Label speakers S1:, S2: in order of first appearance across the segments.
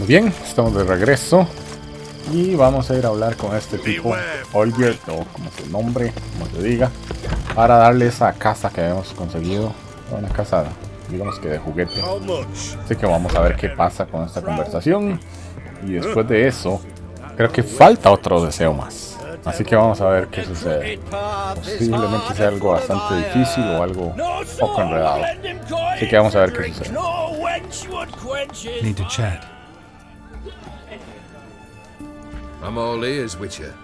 S1: Muy bien, estamos de regreso y vamos a ir a hablar con este tipo, Olgierd, o como su nombre, como se diga, para darle esa casa que habíamos conseguido, una casa, digamos que de juguete. Así que vamos a ver qué pasa con esta conversación y después de eso, creo que falta otro deseo más. Así que vamos a ver qué sucede. Posiblemente sea algo bastante difícil o algo poco enredado. Así que vamos a ver qué sucede.
S2: Need to chat.
S3: I'm all ears, Witcher.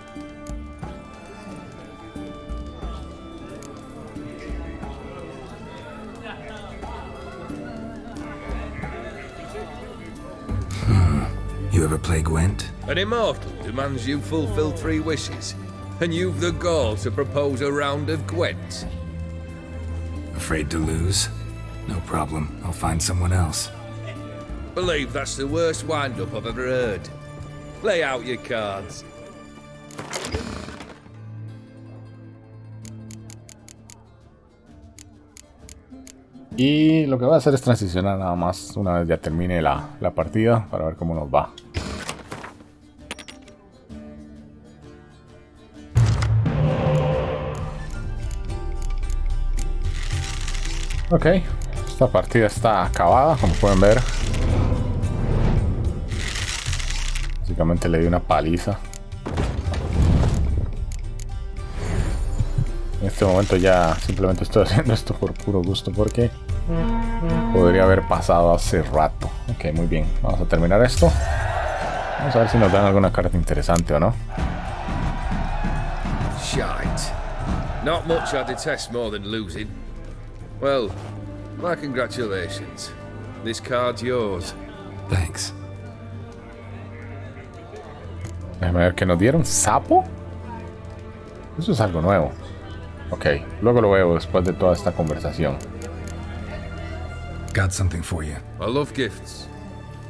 S2: You ever play Gwent?
S3: An immortal demands you fulfill 3 wishes, and you've the gall to propose a round of Gwent.
S2: Afraid to lose? No problem. I'll find someone else.
S3: Believe that's the worst wind-up I've ever heard. Lay out your cards.
S1: Y lo que voy a hacer es transicionar nada más una vez ya termine la partida para ver cómo nos va. Ok, esta partida está acabada, como pueden ver. Básicamente le di una paliza. En este momento ya simplemente estoy haciendo esto por puro gusto porque podría haber pasado hace rato. Ok, muy bien. Vamos a terminar esto. Vamos a ver si nos dan alguna carta interesante o no.
S3: Shite. Not much I detest more than losing. Well, my congratulations. This card's yours.
S2: Thanks.
S1: Déjame ver qué nos dieron. ¿Sapo? Eso es algo nuevo. Ok, luego lo veo después de toda esta conversación.
S2: Got something for you.
S3: I love gifts,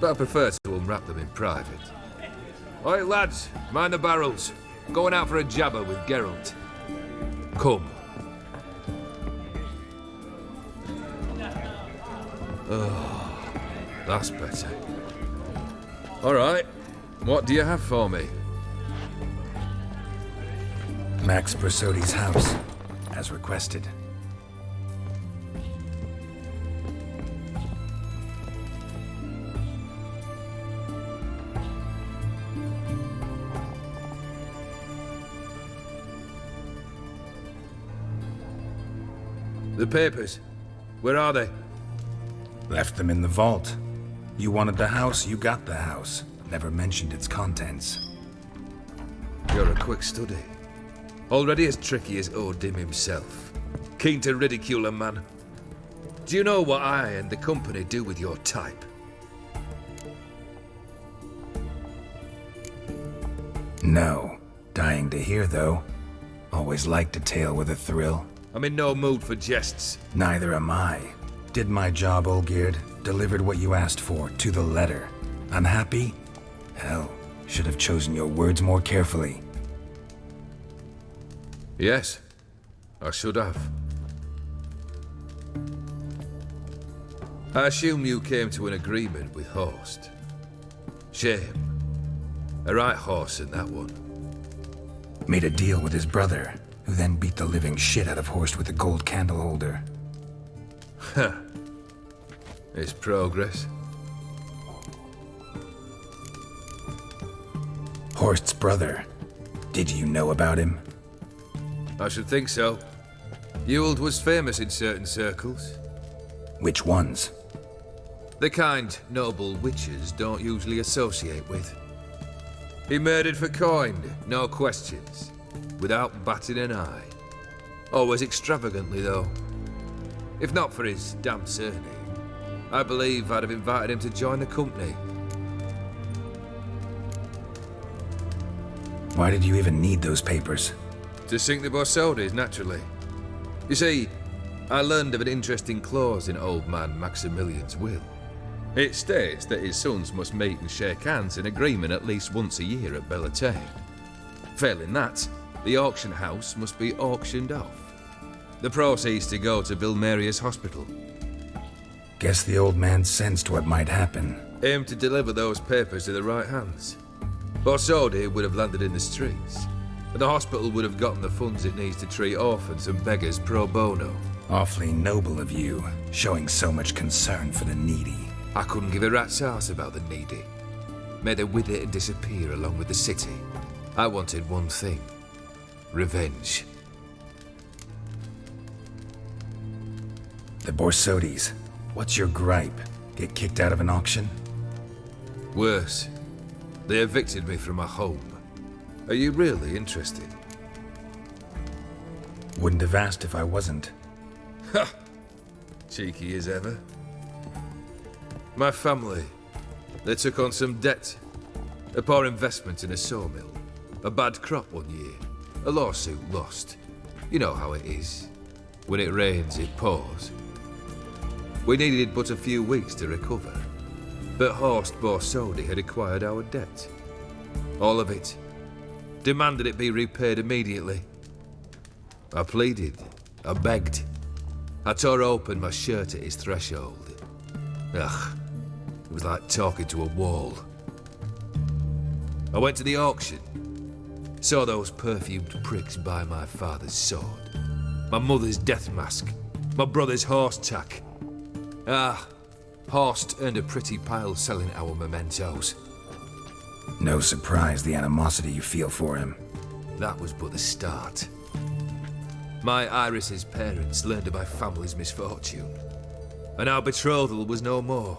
S3: but I prefer to unwrap them in private. Alright lads, mind the barrels. Going out for a jabber with Geralt. Come. Oh, that's better. Alright, what do you have for me?
S2: Max Bersodi's house, as requested.
S3: The papers. Where are they?
S2: Left them in the vault. You wanted the house, you got the house. Never mentioned its contents.
S3: You're a quick study. Already as tricky as Odin himself. Keen to ridicule a man. Do you know what I and the company do with your type?
S2: No. Dying to hear, though. Always liked a tale with a thrill.
S3: I'm in no mood for jests.
S2: Neither am I. Did my job, Olgierd. Delivered what you asked for, to the letter. Unhappy? Hell, should have chosen your words more carefully.
S3: Yes, I should have. I assume you came to an agreement with Horst. Shame. A right horse in that one.
S2: Made a deal with his brother, who then beat the living shit out of Horst with a gold candle holder.
S3: Huh. It's progress.
S2: Horst's brother. Did you know about him?
S3: I should think so. Ewald was famous in certain circles.
S2: Which ones?
S3: The kind noble witches don't usually associate with. He murdered for coin, no questions, without batting an eye. Always extravagantly, though. If not for his damn surname, I believe I'd have invited him to join the company.
S2: Why did you even need those papers?
S3: To sink the Borsodis, naturally. You see, I learned of an interesting clause in old man Maximilian's will. It states that his sons must meet and shake hands in agreement at least once a year at Bellatane. Failing that, the auction house must be auctioned off. The proceeds to go to Vilmeria's hospital.
S2: Guess the old man sensed what might happen.
S3: aimed to deliver those papers to the right hands. Borsodi would have landed in the streets, and the hospital would have gotten the funds it needs to treat orphans and beggars pro bono.
S2: Awfully noble of you, showing so much concern for the needy.
S3: I couldn't give a rat's ass about the needy. May they wither and disappear along with the city. I wanted one thing. Revenge.
S2: The Borsodis. What's your gripe? Get kicked out of an auction?
S3: Worse. They evicted me from my home. Are you really interested?
S2: Wouldn't have asked if I wasn't.
S3: Ha! Cheeky as ever. My family, they took on some debt. A poor investment in a sawmill. A bad crop one year. A lawsuit lost. You know how it is. When it rains, it pours. We needed but a few weeks to recover. But Horst Borsodi had acquired our debt. All of it. Demanded it be repaid immediately. I pleaded. I begged. I tore open my shirt at his threshold. Ugh. It was like talking to a wall. I went to the auction. Saw those perfumed pricks buy my father's sword. My mother's death mask. My brother's horse tack. Horst earned a pretty pile selling our mementos.
S2: No surprise the animosity you feel for him.
S3: That was but the start. My Iris's parents learned of my family's misfortune, and our betrothal was no more.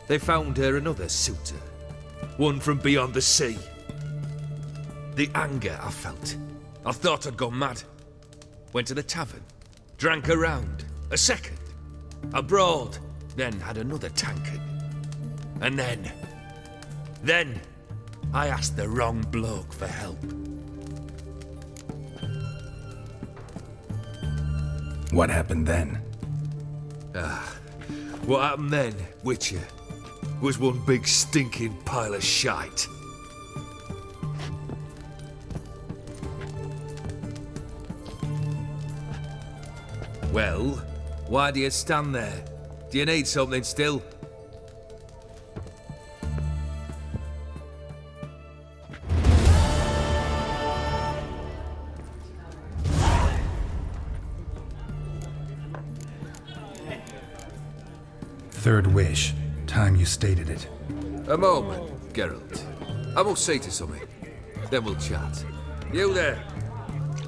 S3: They found her another suitor, one from beyond the sea. The anger I felt, I thought I'd gone mad. Went to the tavern, drank a round, a second, a brawled, then had another tankard. And then, I asked the wrong bloke for help.
S2: What happened then?
S3: What happened then, Witcher, was one big stinking pile of shite. Well, why do you stand there? Do you need something still?
S2: Third wish. Time you stated it.
S3: A moment, Geralt. I must say to something. Then we'll chat. You there.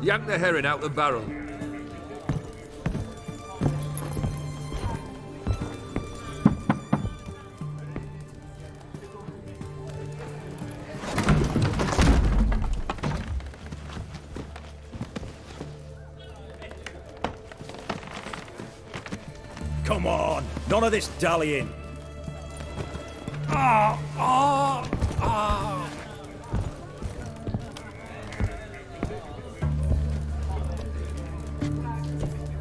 S3: Yank the herring out the barrel.
S4: Come on, none of this dallying.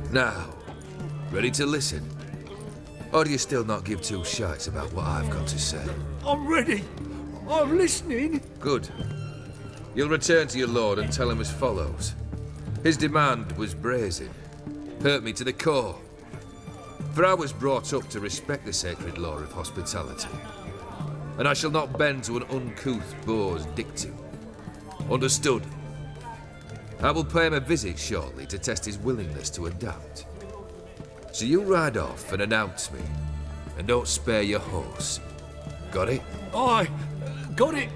S3: Now, ready to listen? Or do you still not give two shites about what I've got to say?
S4: I'm ready. I'm listening.
S3: Good. You'll return to your lord and tell him as follows. His demand was brazen. Hurt me to the core. For I was brought up to respect the sacred law of hospitality. And I shall not bend to an uncouth boor's dictum. Understood? I will pay him a visit shortly to test his willingness to adapt. So you ride off and announce me. And don't spare your horse. Got it?
S4: Aye, got it.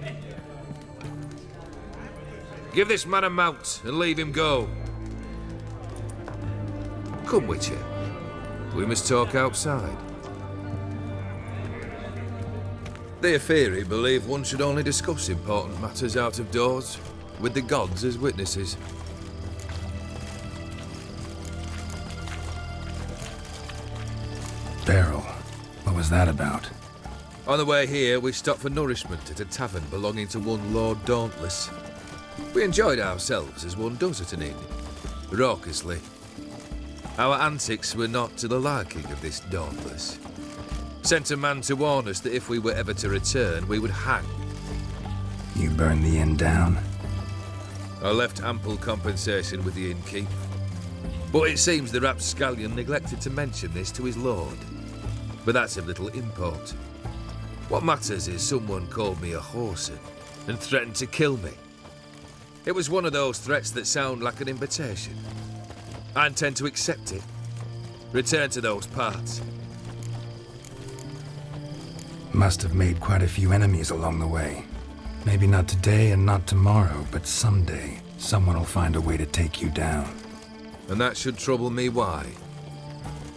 S3: Give this man a mount and leave him go. Come, Witcher. We must talk outside. The Aetheri believe one should only discuss important matters out of doors, with the gods as witnesses.
S2: Beryl. What was that about?
S3: On the way here, we stopped for nourishment at a tavern belonging to one Lord Dauntless. We enjoyed ourselves as one does at an inn, raucously. Our antics were not to the liking of this Dauntless. Sent a man to warn us that if we were ever to return, we would hang.
S2: You burned the inn down?
S3: I left ample compensation with the innkeep. But it seems the rapscallion neglected to mention this to his lord. But that's of little import. What matters is someone called me a whoreson and threatened to kill me. It was one of those threats that sound like an invitation. I intend to accept it. Return to those parts.
S2: Must have made quite a few enemies along the way. Maybe not today and not tomorrow, but someday, someone will find a way to take you down.
S3: And that should trouble me why?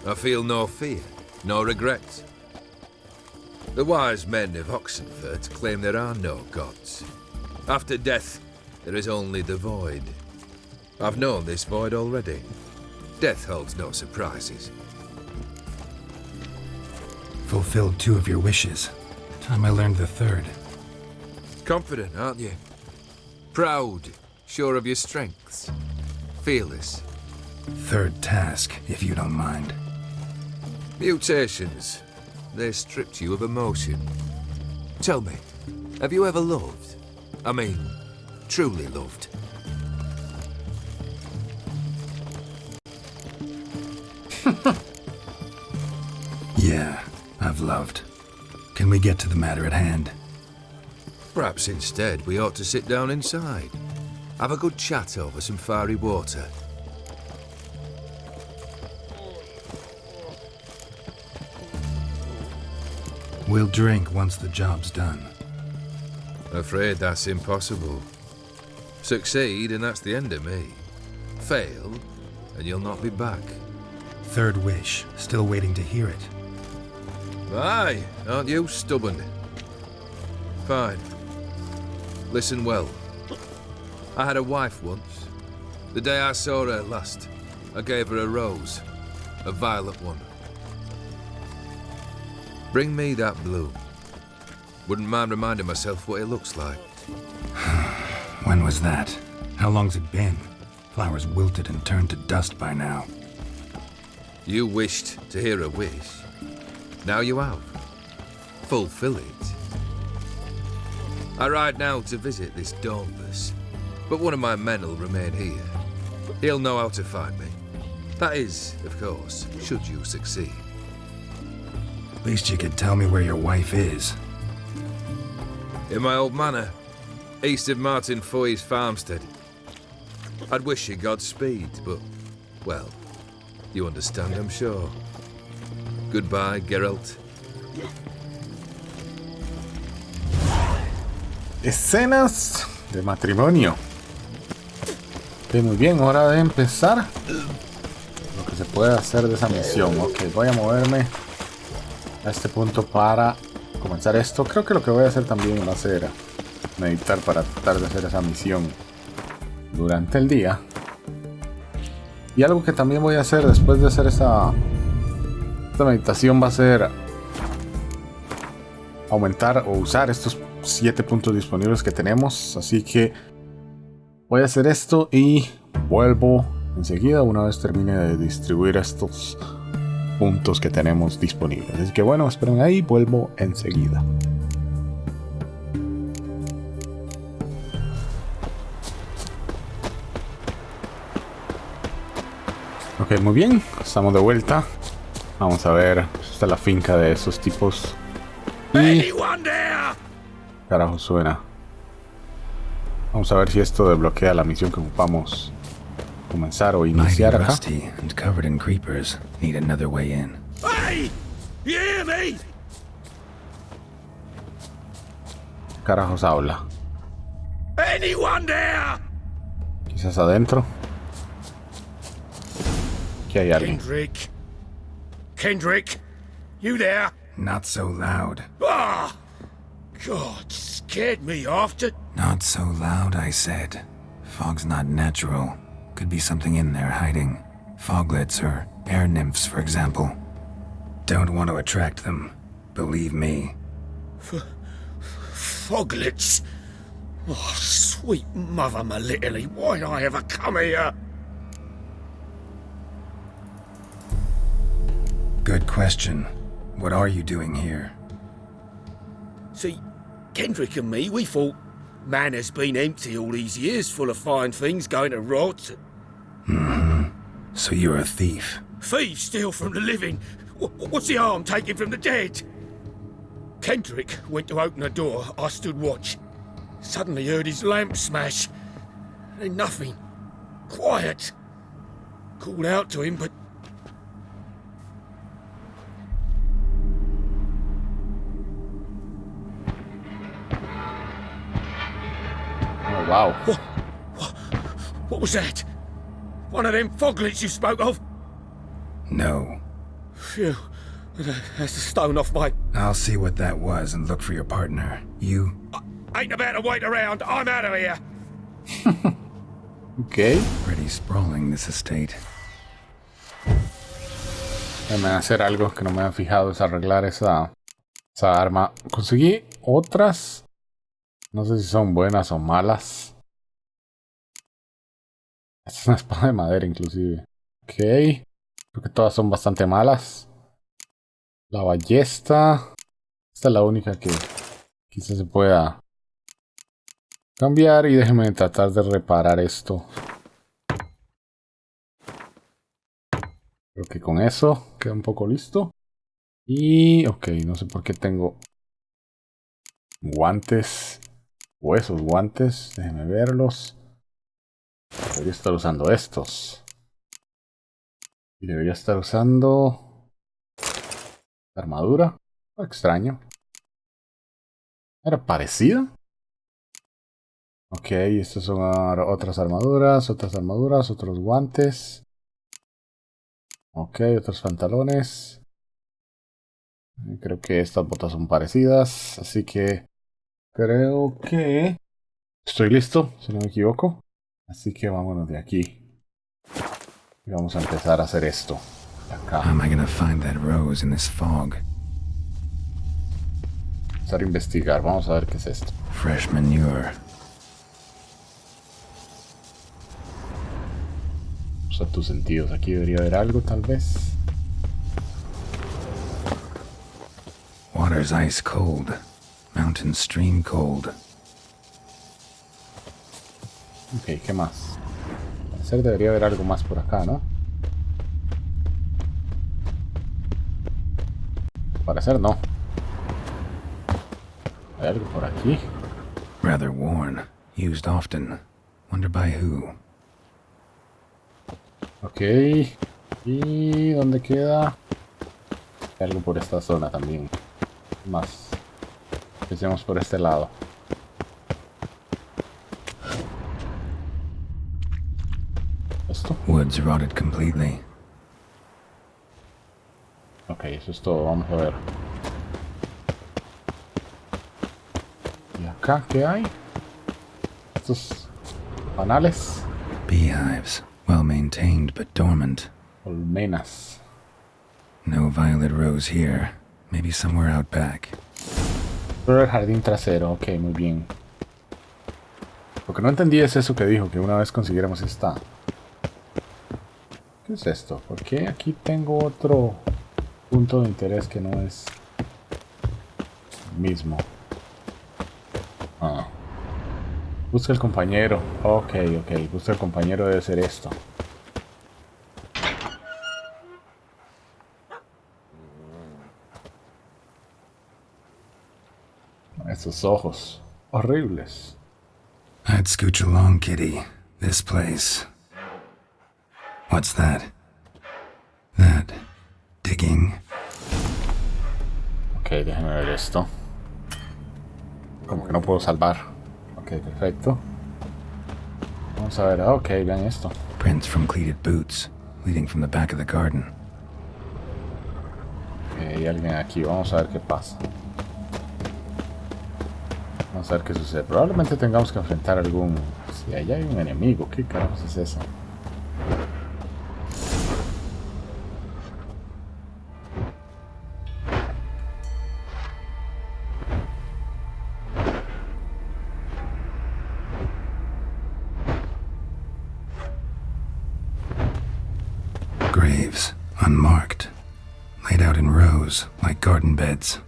S3: I feel no fear, no regrets. The wise men of Oxenford claim there are no gods. After death, there is only the void. I've known this void already. Death holds no surprises.
S2: Fulfilled 2 of your wishes. Time I learned the 3rd.
S3: Confident, aren't you? Proud, sure of your strengths. Fearless.
S2: 3rd task, if you don't mind.
S3: Mutations. They stripped you of emotion. Tell me, have you ever loved? I mean, truly loved?
S2: Yeah, I've loved. Can we get to the matter at hand?
S3: Perhaps instead we ought to sit down inside. Have a good chat over some fiery water.
S2: We'll drink once the job's done.
S3: Afraid that's impossible. Succeed and that's the end of me. Fail and you'll not be back.
S2: 3rd wish, still waiting to hear it.
S3: Aye, aren't you stubborn? Fine. Listen well. I had a wife once. The day I saw her last, I gave her a rose. A violet one. Bring me that bloom. Wouldn't mind reminding myself what it looks like.
S2: When was that? How long's it been? Flowers wilted and turned to dust by now.
S3: You wished to hear a wish. Now you have. Fulfill it. I ride now to visit this Dornbus, but one of my men will remain here. He'll know how to find me. That is, of course, should you succeed.
S2: At least you could tell me where your wife is.
S3: In my old manor, east of Martin Foy's farmstead. I'd wish you Godspeed, but, well, you understand, I'm sure. Goodbye, Geralt.
S1: Escenas de matrimonio. Ok, muy bien, hora de empezar lo que se puede hacer de esa misión. Ok, voy a moverme a este punto para comenzar esto. Creo que lo que voy a hacer también va a ser meditar para tratar de hacer esa misión durante el día. Y algo que también voy a hacer después de hacer esta meditación va a ser aumentar o usar estos 7 puntos disponibles que tenemos. Así que voy a hacer esto y vuelvo enseguida una vez termine de distribuir estos puntos que tenemos disponibles. Así que bueno, esperen ahí, vuelvo enseguida. Ok, muy bien, estamos de vuelta. Vamos a ver, esta es la finca de esos tipos. Y... carajo suena. Vamos a ver si esto desbloquea la misión que ocupamos comenzar o iniciar acá. Carajos habla. Quizás adentro. Aquí hay alguien.
S4: Kendrick, you there?
S2: Not so loud.
S4: Ah! God, scared me after.
S2: Not so loud, I said. Fog's not natural. Could be something in there hiding. Foglets or air nymphs, for example. Don't want to attract them. Believe me.
S4: Foglets? Oh, sweet mother Melitterly, why'd I ever come here?
S2: Good question. What are you doing here?
S4: See, Kendrick and me, we thought Manor's been empty all these years, full of fine things going to rot.
S2: Mm-hmm. So you're a thief.
S4: Thieves steal from the living. What's the harm taking from the dead? Kendrick went to open the door. I stood watch. Suddenly heard his lamp smash. Then nothing. Quiet. Called out to him, but...
S1: Oh, wow.
S4: What was that? One of them foglets you spoke of?
S2: No.
S4: Phew. That's the stone off my...
S2: I'll see what that was and look for your partner. You?
S4: Ain't about to wait around. I'm out of here.
S1: Ok.
S2: Pretty sprawling, this estate.
S1: Déjame hacer algo que no me han fijado, es arreglar esa arma. Conseguí otras. No sé si son buenas o malas. Esta es una espada de madera inclusive. Ok. Creo que todas son bastante malas. La ballesta. Esta es la única que quizás se pueda cambiar. Y déjenme tratar de reparar esto. Creo que con eso queda un poco listo. Y ok, no sé por qué tengo guantes. O esos guantes. Déjenme verlos. Debería estar usando estos. Y debería estar usando armadura. Oh, extraño. ¿Era parecida? Ok, estas son otras armaduras, otros guantes. Ok, otros pantalones. Creo que estas botas son parecidas, así que creo que estoy listo, si no me equivoco. Así que vámonos de aquí. Y vamos a empezar a hacer esto. Acá.
S2: How am I gonna find that rose in this fog?
S1: Empezar a investigar, vamos a ver qué es esto.
S2: Fresh manure.
S1: Usa tus sentidos, aquí debería haber algo tal vez.
S2: Water's ice cold. Mountain stream cold.
S1: Ok, ¿qué más? Al parecer debería haber algo más por acá, ¿no? Al parecer no. Hay algo por aquí.
S2: Rather worn. Used often. Wonder by who.
S1: Ok. ¿Y dónde queda? Hay algo por esta zona también. Más. Empecemos por este lado. ¿Esto?
S2: Woods rotted completely.
S1: Ok, eso es todo. Vamos a ver. ¿Y acá qué hay? Estos panales.
S2: Beehives. Well maintained but dormant.
S1: Colmenas.
S2: No violet rose here. Maybe somewhere out back.
S1: Pero el jardín trasero. Ok, muy bien. Lo que no entendí es eso que dijo, que una vez consiguiéramos esta... ¿Qué es esto? ¿Por qué aquí tengo otro punto de interés que no es el mismo? Ah. Busca el compañero. Ok. Busca el compañero, debe ser esto. Esos ojos. Horribles.
S2: I'd scooch along, kitty. This place. What's that? That. Digging.
S1: Ok, déjeme ver esto. Como que no puedo salvar. Ok, perfecto. Vamos a ver. Ok, vean esto.
S2: Prints from cleated boots, leading from the back of the garden.
S1: Ok, hay alguien aquí. Vamos a ver qué pasa. Vamos a ver qué sucede. Probablemente tengamos que enfrentar algún... Si allá hay un enemigo. ¿Qué carajos es eso?
S2: Graves, unmarked, laid out in rows like garden beds.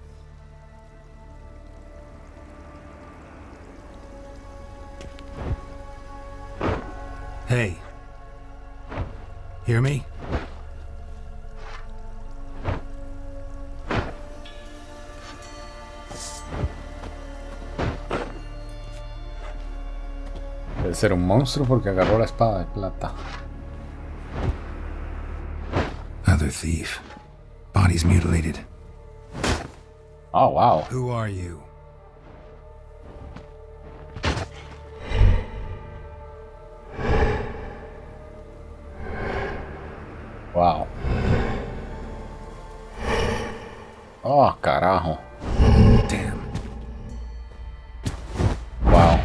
S2: Hey. Hear me?
S1: Debe ser un monstruo porque agarró la espada de plata.
S2: Other thief. Body's mutilated.
S1: Oh, wow.
S2: Who are you?
S1: Wow. Oh, carajo.
S2: Damn.
S1: Wow.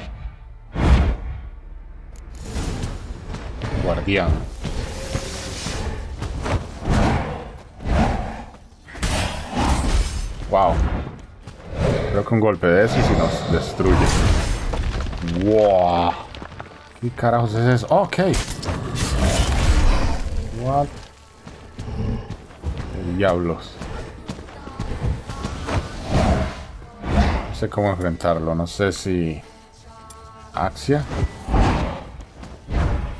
S1: Guardián. Wow. Creo que un golpe de esos y nos destruye. Wow. ¿Qué carajos es eso? Ok. What? Diablos. No sé cómo enfrentarlo. No sé si... Axia.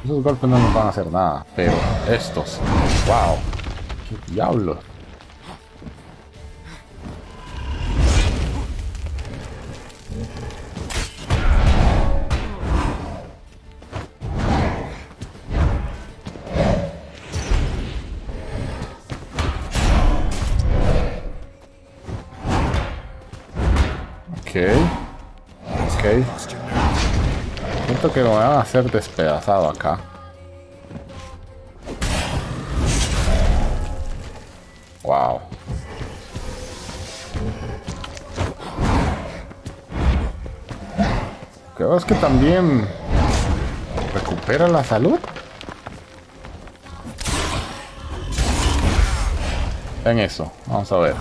S1: Esos golpes no nos van a hacer nada. Pero estos... Wow. ¿Qué diablos? Ok. Siento que lo van a hacer despedazado acá. Wow. Creo que también recupera la salud. En eso, vamos a ver.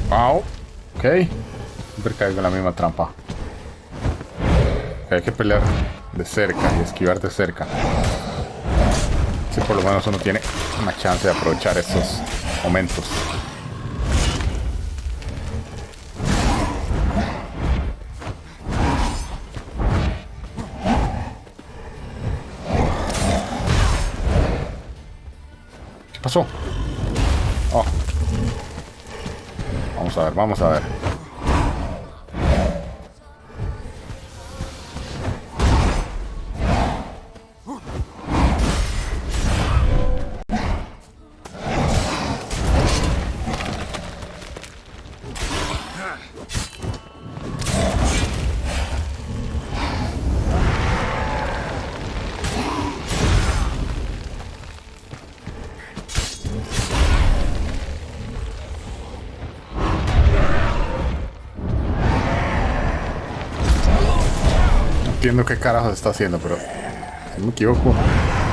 S1: Wow. Ok. Siempre caigo en la misma trampa. Hay que pelear de cerca y esquivar de cerca. Si por lo menos uno tiene una chance de aprovechar esos momentos. ¿Qué pasó? Oh. Vamos a ver, vamos a ver. No entiendo qué carajos está haciendo, pero si no me equivoco,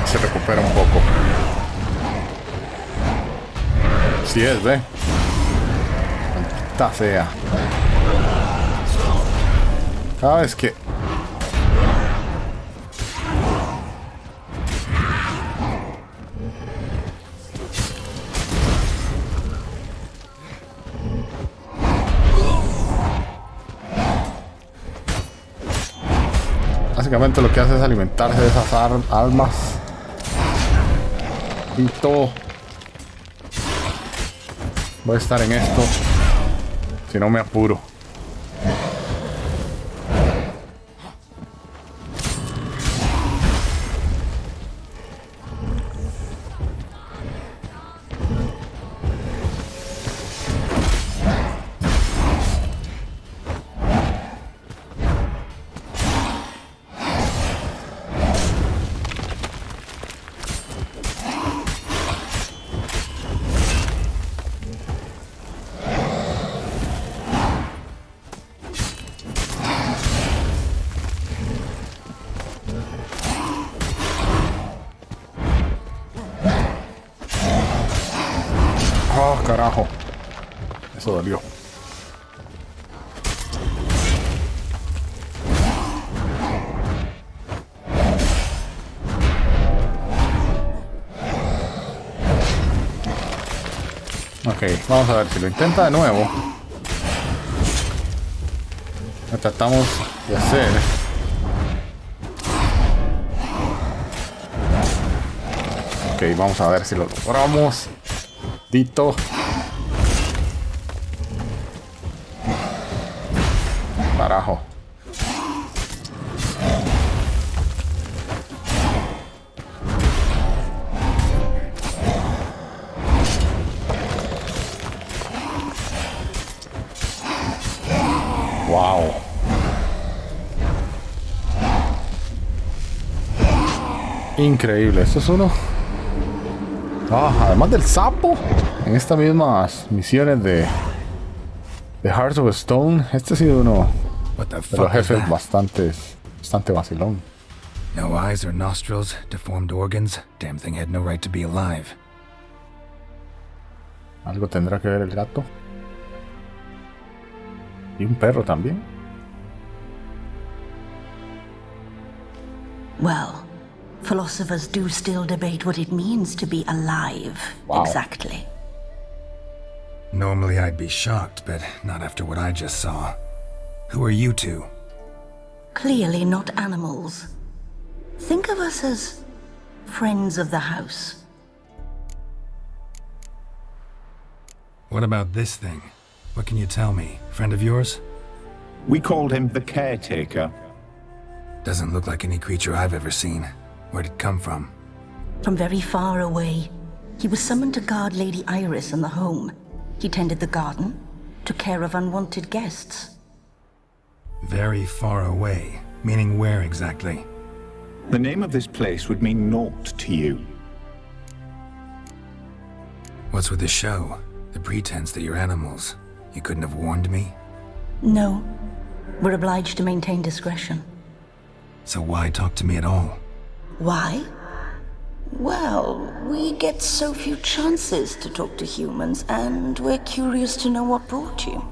S1: se recupera un poco. Sí es, ¿ve? Maldita sea. Cada vez que... Básicamente lo que hace es alimentarse de esas almas. Y todo. Voy a estar en esto. Si no me apuro. Oh, carajo. Eso dolió. Ok, vamos a ver si lo intenta de nuevo. Lo tratamos de hacer. Ok, vamos a ver si lo logramos. Dito. Carajo. Wow. Increíble. Esto es uno. Además del sapo, en estas mismas misiones de Hearts of Stone, este ha sido uno de los jefes bastante vacilón.
S2: No eyes or nostrils, deformed organs. Damn thing had no right to be alive.
S1: Algo tendrá que ver el gato. Y un perro también.
S5: Well, philosophers do still debate what it means to be alive.
S1: Wow.
S5: Exactly.
S2: Normally I'd be shocked, but not after what I just saw. Who are you two?
S5: Clearly not animals. Think of us as friends of the house.
S2: What about this thing? What can you tell me? Friend of yours?
S6: We called him the Caretaker.
S2: Doesn't look like any creature I've ever seen. Where'd it come from?
S5: From very far away. He was summoned to guard Lady Iris in the home. He tended the garden, took care of unwanted guests.
S2: Very far away. Meaning where exactly?
S6: The name of this place would mean naught to you.
S2: What's with the show? The pretense that you're animals. You couldn't have warned me?
S5: No. We're obliged to maintain discretion.
S2: So why talk to me at all?
S5: Why? Well, we get so few chances to talk to humans, and we're curious to know what brought you.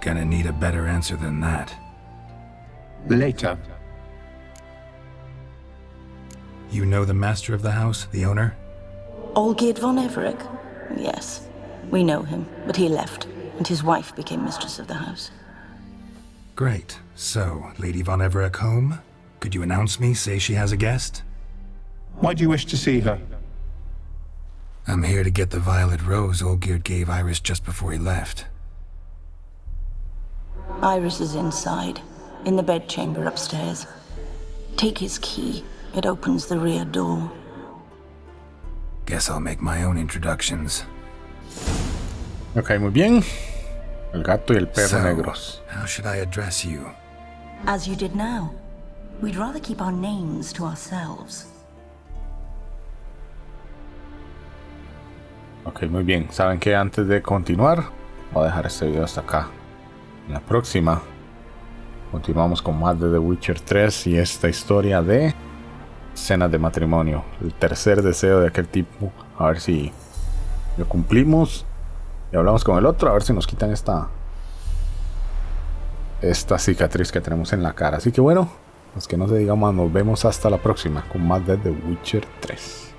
S2: Gonna need a better answer than that.
S6: Later.
S2: You know the master of the house, the owner?
S5: Olgierd von Everec? Yes. We know him, but he left, and his wife became mistress of the house.
S2: Great. So, Lady von Everec home? Could you announce me, say she has a guest?
S6: Why do you wish to see her?
S2: I'm here to get the violet rose Olgierd gave Iris just before he left.
S5: Iris is inside, in the bedchamber upstairs. Take his key. It opens the rear door.
S2: Guess I'll make my own introductions.
S1: Ok, muy bien. El gato y el perro
S2: So,
S1: negros.
S2: how should I address you?
S5: As you did now. We'd rather keep our names to ourselves.
S1: Ok, muy bien. Saben que antes de continuar, voy a dejar este video hasta acá. En la próxima, continuamos con más de The Witcher 3 y esta historia de Escenas de matrimonio. El tercer deseo de aquel tipo. A ver si lo cumplimos. Y hablamos con el otro. A ver si nos quitan esta cicatriz que tenemos en la cara. Así que bueno, pues que no se diga más. Nos vemos hasta la próxima con más de The Witcher 3.